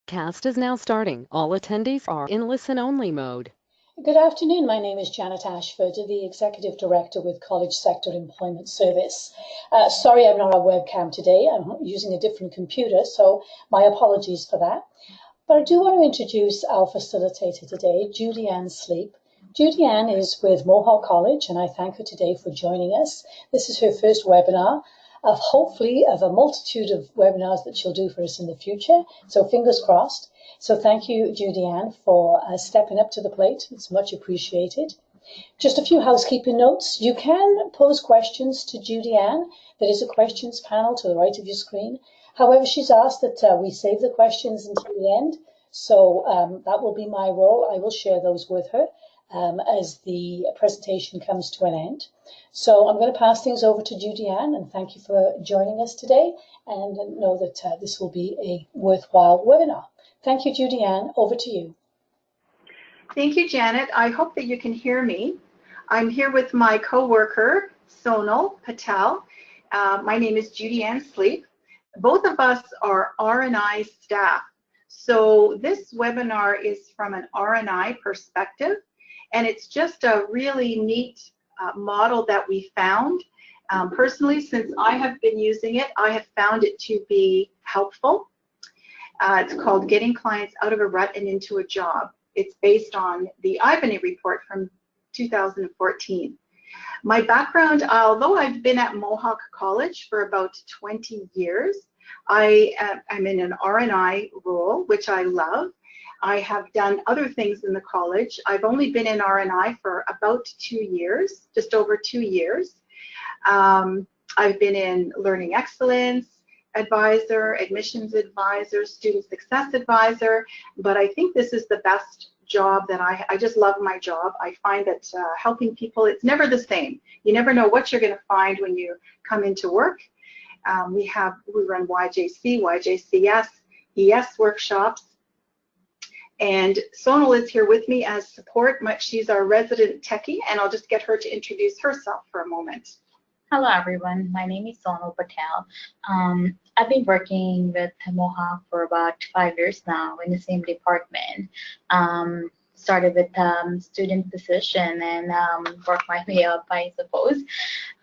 Cast is now starting. All attendees are in listen-only mode. Good afternoon. My name is Janet Ashford, the Executive Director with College Sector Employment Service. Sorry I'm not on webcam today. I'm using a different computer, so my apologies for that. But I do want to introduce our facilitator today, Judy Ann Sleep. Judy Ann is with Mohawk College, and I thank her today for joining us. This is her first webinar of hopefully of a multitude of webinars that she'll do for us in the future. So fingers crossed. So thank you, Judy Ann, for stepping up to the plate. It's much appreciated. Just a few housekeeping notes. You can pose questions to Judy Ann. There is a questions panel to the right of your screen. However, she's asked that we save the questions until the end. So that will be my role. I will share those with her as the presentation comes to an end. So I'm going to pass things over to Judy Ann, and thank you for joining us today, and know that this will be a worthwhile webinar. Thank you, Judy Ann. Over to you. Thank you, Janet. I hope that you can hear me. I'm here with my co-worker, Sonal Patel. My name is Judy Ann Sleep. Both of us are R&I staff. So this webinar is from an R&I perspective, and it's just a really neat model that we found. Personally, since I have been using it, I have found it to be helpful. It's called Getting Clients Out of a Rut and Into a Job. It's based on the Ivany report from 2014. My background, although I've been at Mohawk College for about 20 years, I'm in an R&I role, which I love. I have done other things in the college. I've only been in R&I for about 2 years, just over 2 years. I've been in Learning Excellence Advisor, Admissions Advisor, Student Success Advisor, but I think this is the best job that I just love my job. I find that helping people, it's never the same. You never know what you're going to find when you come into work. We run YJC, YJCS, ES workshops, and Sonal is here with me as support. She's our resident techie, and I'll just get her to introduce herself for a moment. Hello everyone, my name is Sonal Patel. I've been working with Mohawk for about 5 years now in the same department. Started with student position and worked my way up, I suppose.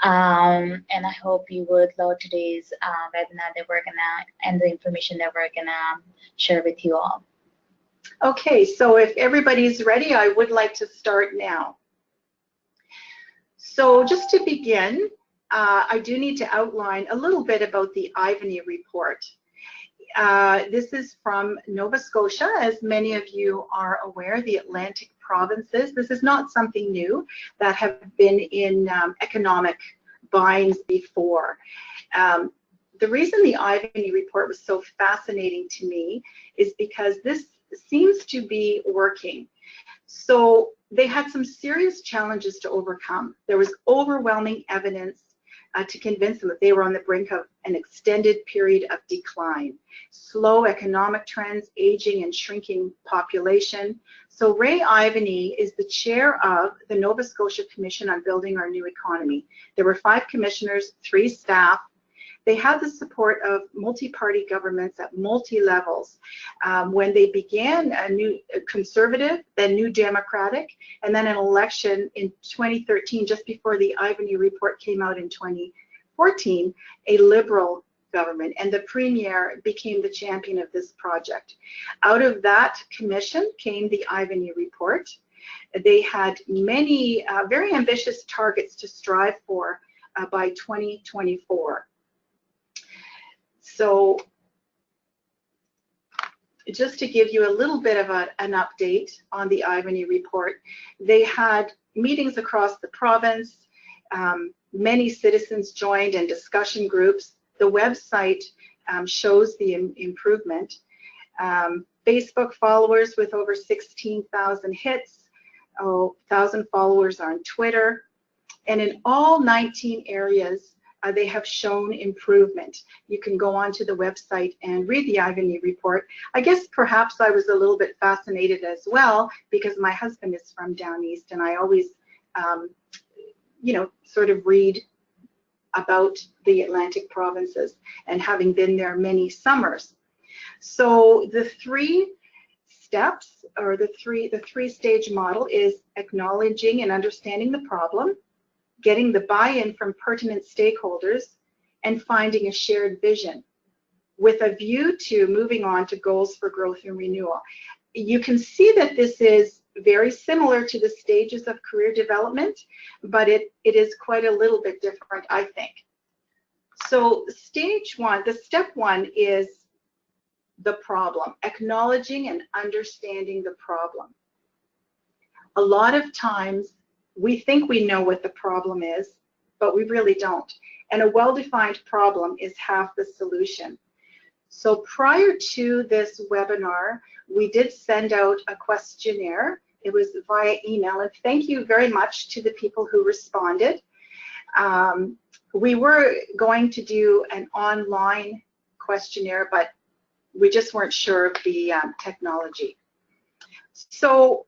And I hope you would love today's webinar that we're gonna, and the information that we're gonna share with you all. Okay, so if everybody's ready, I would like to start now. So just to begin, I do need to outline a little bit about the Ivany report. This is from Nova Scotia. As many of you are aware, the Atlantic provinces, this is not something new, that have been in economic binds before. The reason the Ivany report was so fascinating to me is because this seems to be working. So they had some serious challenges to overcome. There was overwhelming evidence to convince them that they were on the brink of an extended period of decline. Slow economic trends, aging and shrinking population. So Ray Ivany is the chair of the Nova Scotia Commission on Building Our New Economy. There were 5 commissioners, 3 staff. They had the support of multi-party governments at multi-levels. When they began a new Conservative, then New Democratic, and then an election in 2013, just before the Ivany report came out in 2014, a Liberal government, and the Premier became the champion of this project. Out of that commission came the Ivany report. They had many very ambitious targets to strive for by 2024. So just to give you a little bit of an update on the Ivany report, they had meetings across the province. Many citizens joined and discussion groups. The website shows the improvement. Facebook followers with over 16,000 hits, 1,000 followers on Twitter, and in all 19 areas, they have shown improvement. You can go onto the website and read the Ivany report. I guess perhaps I was a little bit fascinated as well because my husband is from down east, and I always, you know, sort of read about the Atlantic provinces and having been there many summers. So the 3 steps, or the three-stage model, is acknowledging and understanding the problem, getting the buy-in from pertinent stakeholders, and finding a shared vision with a view to moving on to goals for growth and renewal. You can see that this is very similar to the stages of career development, but it is quite a little bit different, I think. So stage 1, the step 1 is the problem, acknowledging and understanding the problem. A lot of times we think we know what the problem is, but we really don't. And a well-defined problem is half the solution. So prior to this webinar, we did send out a questionnaire. It was via email, and thank you very much to the people who responded. We were going to do an online questionnaire, but we just weren't sure of the technology. So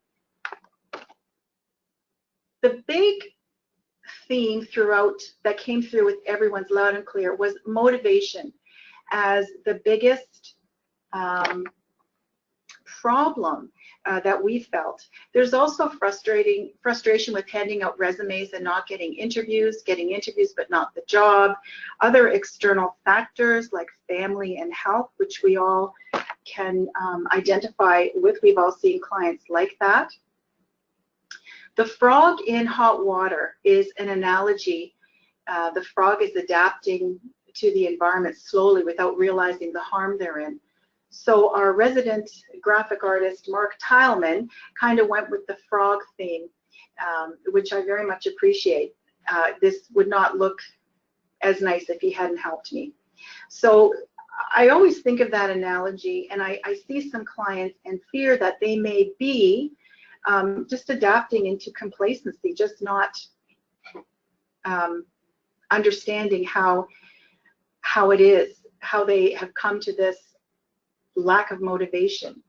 the big theme throughout that came through with everyone's loud and clear was motivation as the biggest problem that we felt. There's also frustration with handing out resumes and not getting interviews but not the job, other external factors like family and health, which we all can identify with. We've all seen clients like that. The frog in hot water is an analogy. The frog is adapting to the environment slowly without realizing the harm they're in. So our resident graphic artist, Mark Tileman, kind of went with the frog theme, which I very much appreciate. This would not look as nice if he hadn't helped me. So I always think of that analogy, and I see some clients and fear that they may be just adapting into complacency, just not understanding how it is, how they have come to this lack of motivation.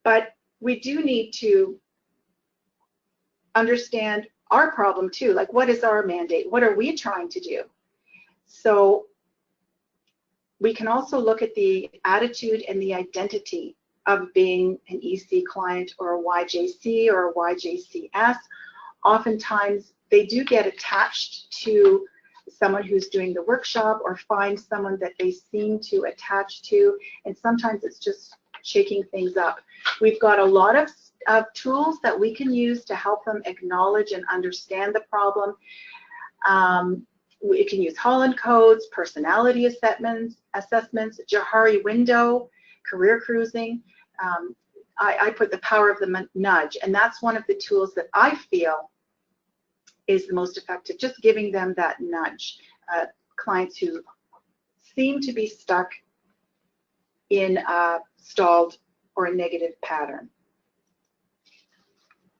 But we do need to understand our problem too, like what is our mandate? What are we trying to do? So we can also look at the attitude and the identity of being an EC client or a YJC or a YJCS. Oftentimes they do get attached to someone who's doing the workshop or find someone that they seem to attach to, and sometimes it's just shaking things up. We've got a lot of tools that we can use to help them acknowledge and understand the problem. We can use Holland codes, personality assessments, Johari window, career cruising. I put the power of the nudge, and that's one of the tools that I feel is the most effective, just giving them that nudge. Clients who seem to be stuck in a stalled or a negative pattern.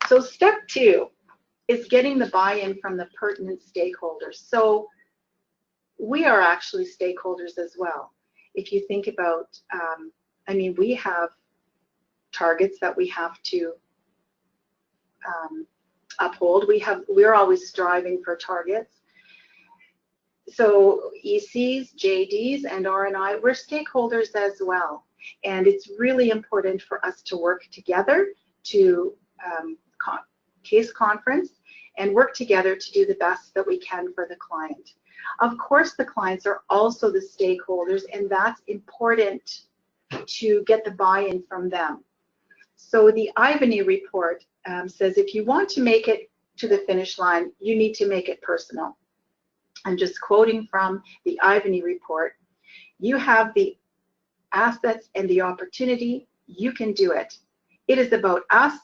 So step 2 is getting the buy-in from the pertinent stakeholders. So we are actually stakeholders as well. If you think about, I mean, we have targets that we have to uphold. We're always striving for targets. So ECs, JDs, and RNI, we're stakeholders as well. And it's really important for us to work together to case conference and work together to do the best that we can for the client. Of course, the clients are also the stakeholders, and that's important to get the buy-in from them. So the Ivany report says if you want to make it to the finish line, you need to make it personal. I'm just quoting from the Ivany report. You have the assets and the opportunity, you can do it. It is about us,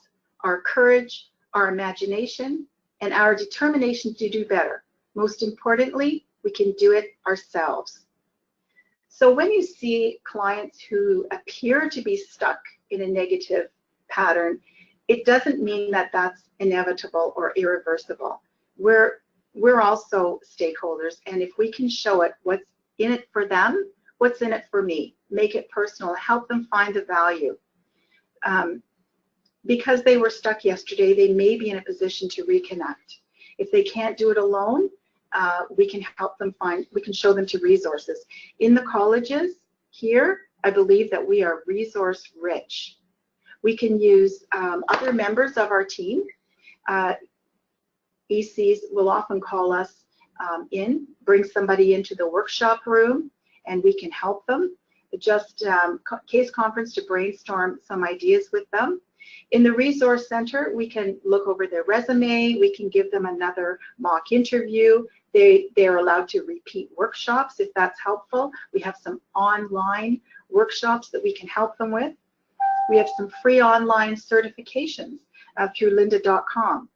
our courage, our imagination, and our determination to do better. Most importantly, we can do it ourselves. So when you see clients who appear to be stuck in a negative pattern, it doesn't mean that that's inevitable or irreversible. We're also stakeholders, and if we can show it, what's in it for them, what's in it for me, make it personal, help them find the value. Because they were stuck yesterday, they may be in a position to reconnect. If they can't do it alone, we can help them we can show them to resources. In the colleges here, I believe that we are resource rich. We can use other members of our team. ECs will often call us bring somebody into the workshop room, and we can help them. Just case conference to brainstorm some ideas with them. In the resource center, we can look over their resume. We can give them another mock interview. They're allowed to repeat workshops if that's helpful. We have some online workshops that we can help them with. We have some free online certifications through lynda.com.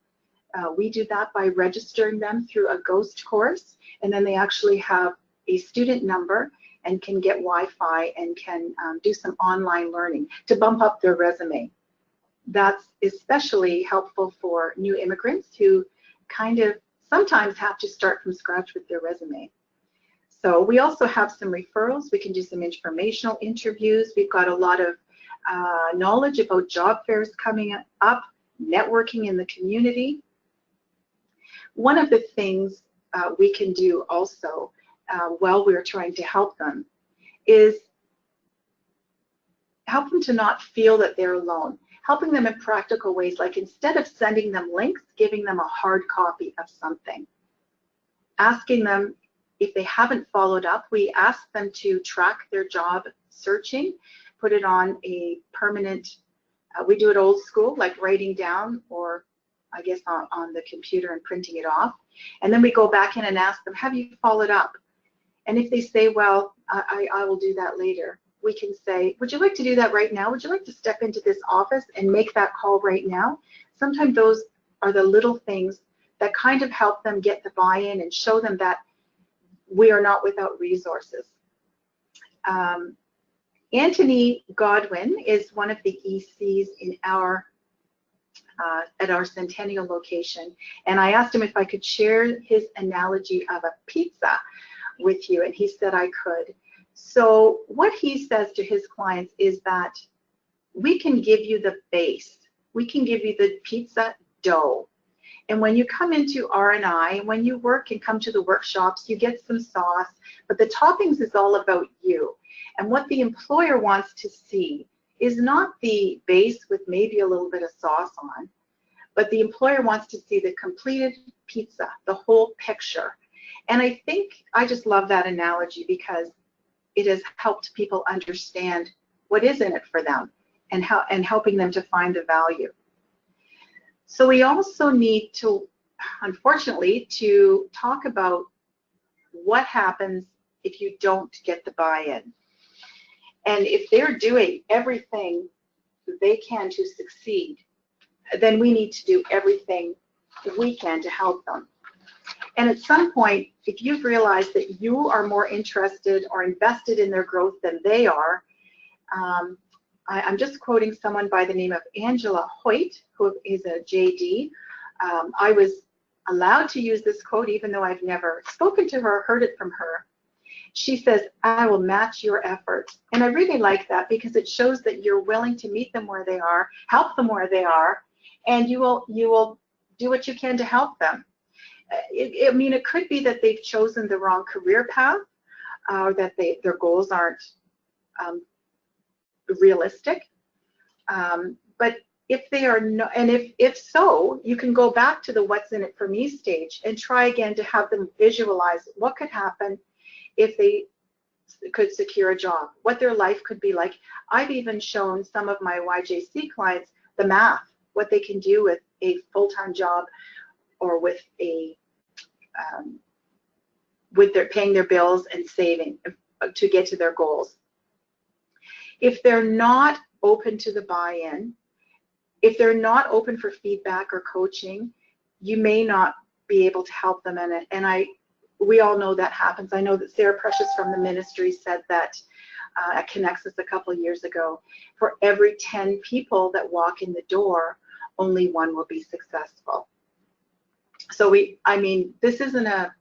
We do that by registering them through a GHOST course, and then they actually have a student number and can get Wi-Fi and can do some online learning to bump up their resume. That's especially helpful for new immigrants who kind of sometimes have to start from scratch with their resume. So we also have some referrals. We can do some informational interviews. We've got a lot of knowledge about job fairs coming up, networking in the community. One of the things we can do also while we're trying to help them is help them to not feel that they're alone. Helping them in practical ways, like instead of sending them links, giving them a hard copy of something. Asking them if they haven't followed up, we ask them to track their job searching, put it on a permanent, we do it old school, like writing down, or I guess on the computer and printing it off. And then we go back in and ask them, have you followed up? And if they say, well, I will do that later, we can say, would you like to do that right now? Would you like to step into this office and make that call right now? Sometimes those are the little things that kind of help them get the buy-in and show them that we are not without resources. Anthony Godwin is one of the ECs in our at our Centennial location, and I asked him if I could share his analogy of a pizza with you, and he said I could. So what he says to his clients is that we can give you the base, we can give you the pizza dough, and when you come into R&I, when you work and come to the workshops, you get some sauce, but the toppings is all about you. And what the employer wants to see is not the base with maybe a little bit of sauce on, but the employer wants to see the completed pizza, the whole picture. And I think I just love that analogy because it has helped people understand what is in it for them and helping them to find the value. So we also need to, unfortunately, to talk about what happens if you don't get the buy-in. And if they're doing everything they can to succeed, then we need to do everything we can to help them. And at some point, if you've realized that you are more interested or invested in their growth than they are, I'm just quoting someone by the name of Angela Hoyt, who is a JD. I was allowed to use this quote even though I've never spoken to her or heard it from her. She says, I will match your efforts. And I really like that because it shows that you're willing to meet them where they are, help them where they are, and you will do what you can to help them. I mean, it could be that they've chosen the wrong career path, or that their goals aren't realistic. But if they are not, and if so, you can go back to the what's in it for me stage and try again to have them visualize what could happen if they could secure a job, what their life could be like. I've even shown some of my YJC clients the math, what they can do with a full-time job or with a with their paying their bills and saving to get to their goals. If they're not open to the buy-in, if they're not open for feedback or coaching, you may not be able to help them in it. And we all know that happens. I know that Sarah Precious from the ministry said that at Connexus a couple of years ago, for every 10 people that walk in the door, only one will be successful. So I mean, this isn't a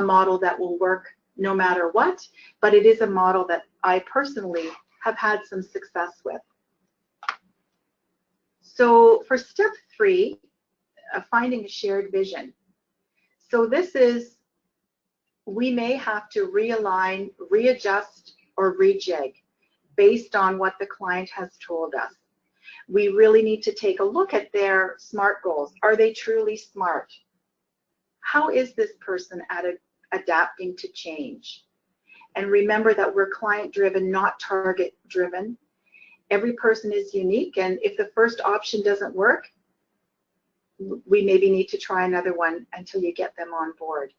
model that will work no matter what, but it is a model that I personally have had some success with. So for step 3, finding a shared vision. So this is, we may have to realign, readjust, or rejig. based on what the client has told us. We really need to take a look at their SMART goals. Are they truly smart? How is this person adapting to change? And remember that we're client-driven, not target-driven. Every person is unique, and if the first option doesn't work, we maybe need to try another one until you get them on board.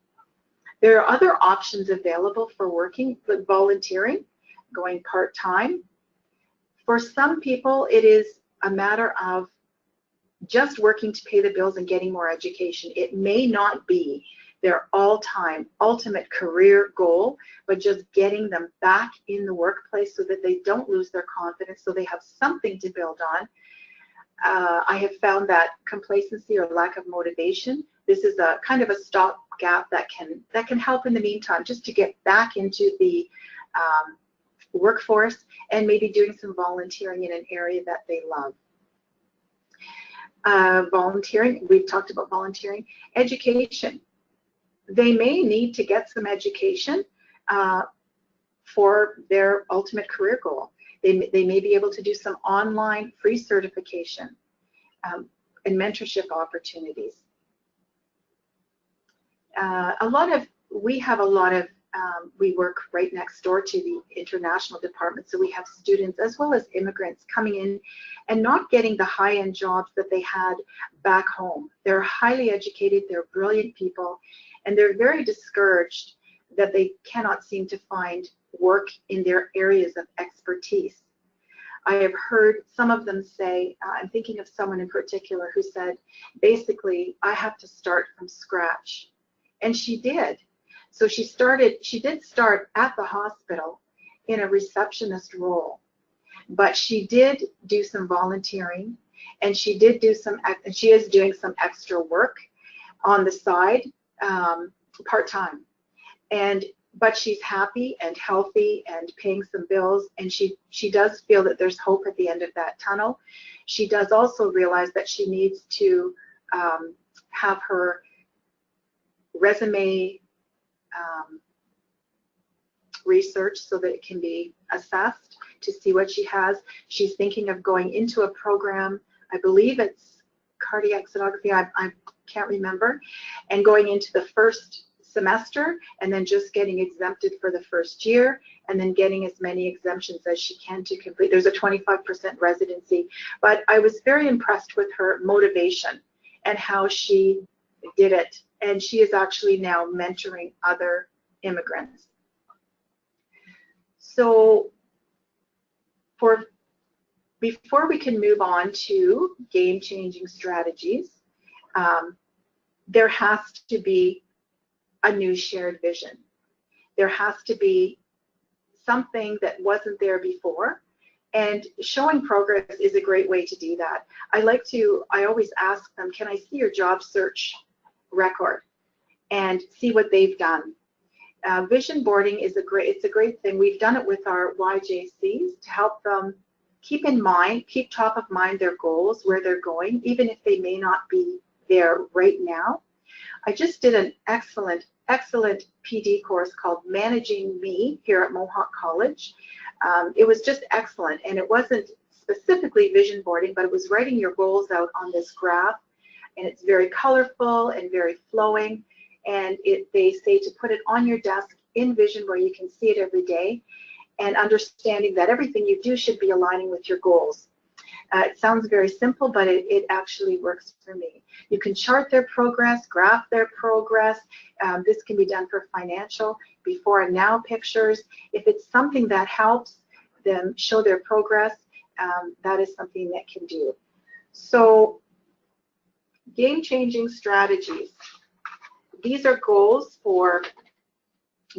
There are other options available for working with volunteering, going part-time. For some people, it is a matter of just working to pay the bills and getting more education. It may not be their all-time ultimate career goal, but just getting them back in the workplace so that they don't lose their confidence, so they have something to build on. I have found that complacency or lack of motivation, this is a kind of a stopgap that can help in the meantime, just to get back into the workforce and maybe doing some volunteering in an area that they love. Volunteering, we've talked about volunteering. Education. They may need to get some education for their ultimate career goal. They may be able to do some online free certification and mentorship opportunities. We work right next door to the international department, so we have students as well as immigrants coming in and not getting the high-end jobs that they had back home. They're highly educated, they're brilliant people, and they're very discouraged that they cannot seem to find work in their areas of expertise. I have heard some of them say, I'm thinking of someone in particular who said, basically, I have to start from scratch. And she did. So she did start at the hospital in a receptionist role, but she did do some volunteering, and she is doing some extra work on the side, part-time. But she's happy and healthy and paying some bills, and she does feel that there's hope at the end of that tunnel. She does also realize that she needs to have her resume research so that it can be assessed to see what she has. She's thinking of going into a program, I believe it's cardiac sonography, I can't remember, and going into the first semester and then just getting exempted for the first year and then getting as many exemptions as she can to complete. There's a 25% residency, but I was very impressed with her motivation and how she did it, and she is actually now mentoring other immigrants. So before we can move on to game-changing strategies, there has to be a new shared vision. There has to be something that wasn't there before, and showing progress is a great way to do that. I always ask them, can I see your job search record and see what they've done? Vision boarding is a great thing. We've done it with our YJCs to help them keep top of mind their goals, where they're going, even if they may not be there right now. I just did an excellent PD course called Managing Me here at Mohawk College. It was just excellent, and it wasn't specifically vision boarding, but it was writing your goals out on this graph, and it's very colorful and very flowing, and they say to put it on your desk in vision where you can see it every day, and understanding that everything you do should be aligning with your goals. It sounds very simple, but it actually works for me. You can chart their progress, graph their progress. This can be done for financial before and now pictures. If it's something that helps them show their progress, that is something that can do. So, game-changing strategies. These are goals for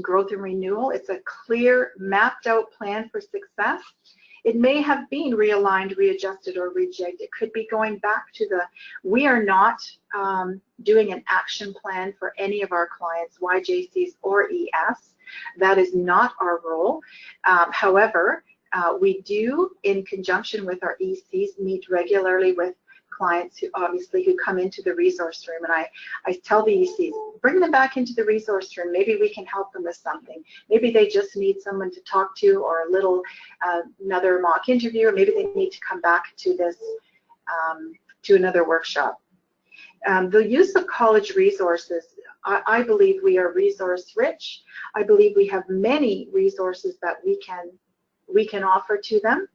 growth and renewal. It's a clear, mapped-out plan for success. It may have been realigned, readjusted, or rejigged. It could be going back to we are not doing an action plan for any of our clients, YJCs or ES. That is not our role. However, we do, in conjunction with our ECs, meet regularly with clients who obviously who come into the resource room, and I tell the ECs, bring them back into the resource room. Maybe we can help them with something. Maybe they just need someone to talk to, or a little another mock interview, or maybe they need to come back to this to another workshop. The use of college resources, I believe we are resource rich. I believe we have many resources that we can offer to them,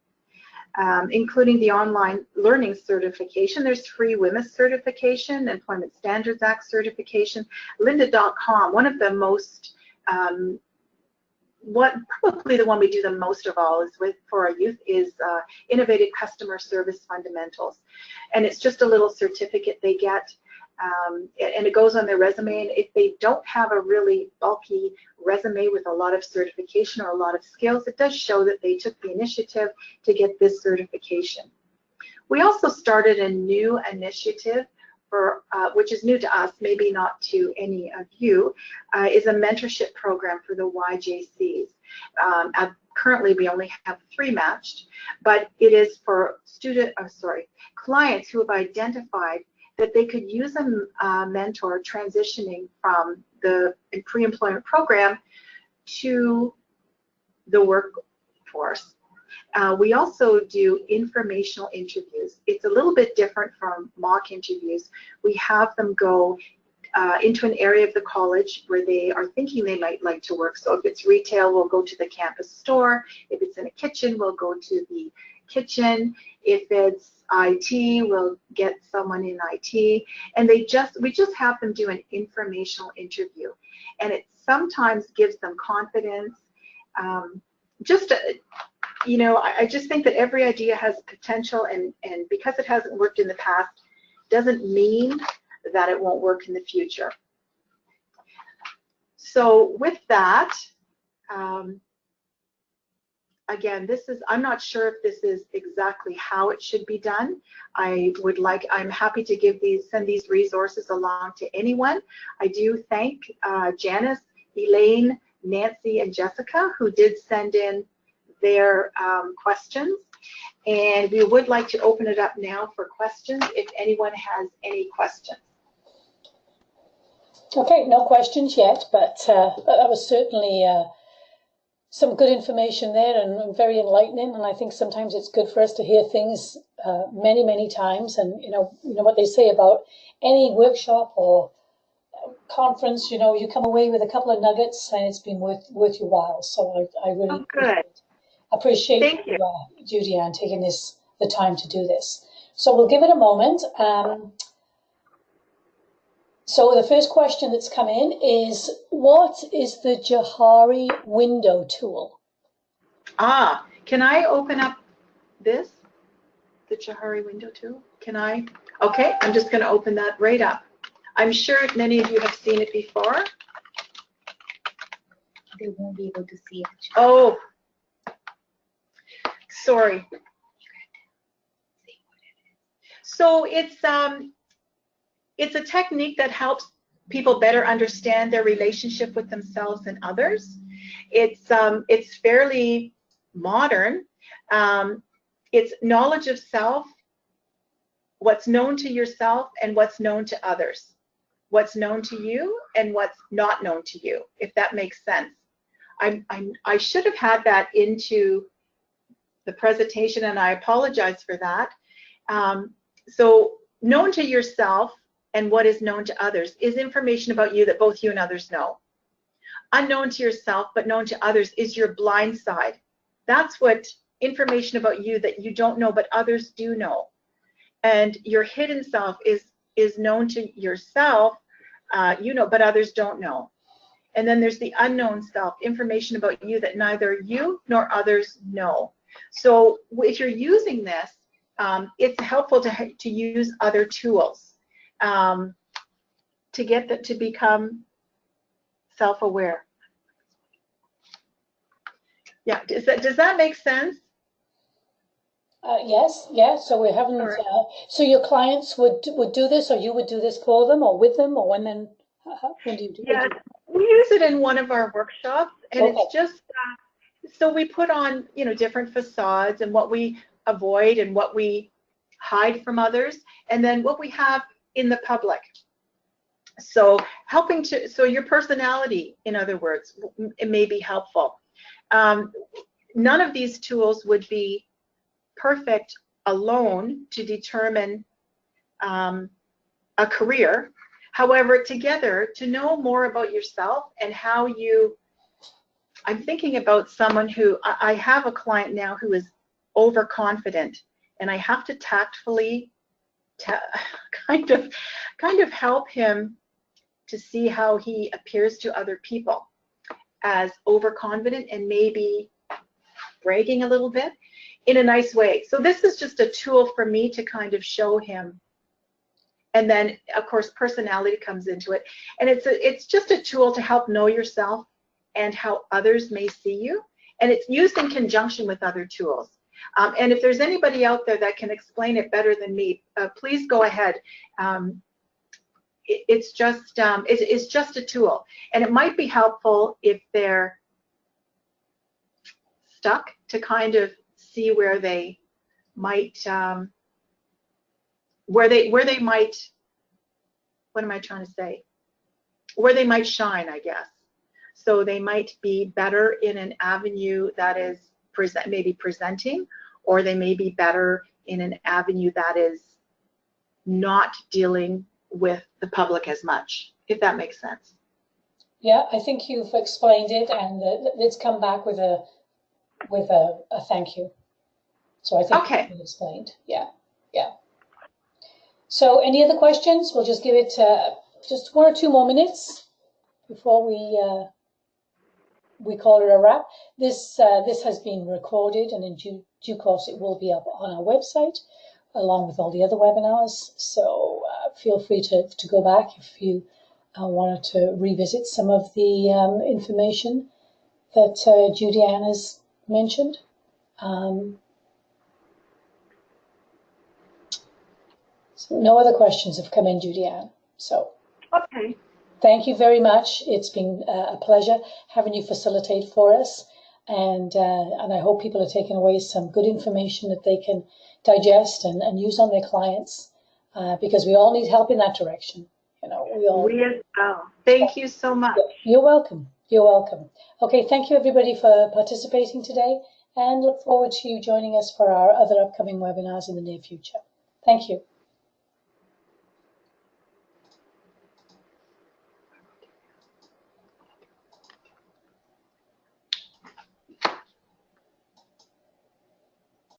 including the online learning certification. There's free WMIS certification, Employment Standards Act certification, lynda.com. One of the most, probably the one we do the most of all is for our youth is Innovative Customer Service Fundamentals. And it's just a little certificate they get, and it goes on their resume. And if they don't have a really bulky resume with a lot of certification or a lot of skills, it does show that they took the initiative to get this certification. We also started a new initiative for, which is new to us, maybe not to any of you, is a mentorship program for the YJCs. Currently, we only have 3 matched, but it is for clients who have identified that they could use a mentor transitioning from the pre-employment program to the workforce. We also do informational interviews. It's a little bit different from mock interviews. We have them go into an area of the college where they are thinking they might like to work. So if it's retail, we'll go to the campus store. If it's in a kitchen, we'll go to the kitchen. If it's IT, we'll get someone in IT. And we just have them do an informational interview. And it sometimes gives them confidence. You know, I just think that every idea has potential, and because it hasn't worked in the past doesn't mean that it won't work in the future. So with that, again, I'm not sure if this is exactly how it should be done. I'm happy to send these resources along to anyone. I do thank Janice, Elaine, Nancy, and Jessica, who did send in their questions. And we would like to open it up now for questions if anyone has any questions. Okay, no questions yet, but that was certainly some good information there, and very enlightening. And I think sometimes it's good for us to hear things many, many times. And you know what they say about any workshop or conference. You know, you come away with a couple of nuggets, and it's been worth your while. So I really appreciate you, Judy Ann, taking the time to do this. So we'll give it a moment. So the first question that's come in is, what is the Johari window tool? Can I open up the Johari window tool? Can I? Okay, I'm just going to open that right up. I'm sure many of you have seen it before. They won't be able to see it. Oh, sorry. So it's a technique that helps people better understand their relationship with themselves and others. It's fairly modern. It's knowledge of self, what's known to yourself and what's known to others, what's known to you and what's not known to you, if that makes sense. I should have had that into the presentation, and I apologize for that. So known to yourself and what is known to others is information about you that both you and others know. Unknown to yourself but known to others is your blind side. That's what information about you that you don't know but others do know. And your hidden self is known to yourself, you know, but others don't know. And then there's the unknown self, information about you that neither you nor others know. So if you're using this, it's helpful to use other tools to get that to become self-aware. Yeah, does that make sense? Yes, yeah. So we haven't. So your clients would do this, or you would do this for them, or with them, or when do you do? Yeah, we use it in one of our workshops, and it's just so we put on different facades and what we avoid and what we hide from others, and then what we have in the public. So so your personality, in other words, it may be helpful. None of these tools would be perfect alone to determine a career. However, together, to know more about yourself and how I'm thinking about someone who, I have a client now who is overconfident, and I have to tactfully kind of help him to see how he appears to other people as overconfident and maybe bragging a little bit in a nice way. So this is just a tool for me to kind of show him. And then, of course, personality comes into it. And it's just a tool to help know yourself and how others may see you. And it's used in conjunction with other tools. And if there's anybody out there that can explain it better than me, please go ahead. It's just a tool. And it might be helpful if they're stuck to kind of see where they might where they might, what am I trying to say? Where they might shine, I guess. So they might be better in an avenue that is maybe presenting, or they may be better in an avenue that is not dealing with the public as much, if that makes sense. Yeah, I think you've explained it, and let's come back with a thank you. So I think okay. it's explained. Yeah. So any other questions? We'll just give it just 1 or 2 more minutes before we call it a wrap. This has been recorded, and in due course it will be up on our website along with all the other webinars. So feel free to go back if you wanted to revisit some of the information that Judy-Ann has mentioned. So no other questions have come in, Judy-Ann. So okay. Thank you very much. It's been a pleasure having you facilitate for us, and I hope people are taking away some good information that they can digest and use on their clients, because we all need help in that direction. You know, we as well. Thank you so much. You're welcome. You're welcome. Okay, thank you everybody for participating today, and look forward to you joining us for our other upcoming webinars in the near future. Thank you.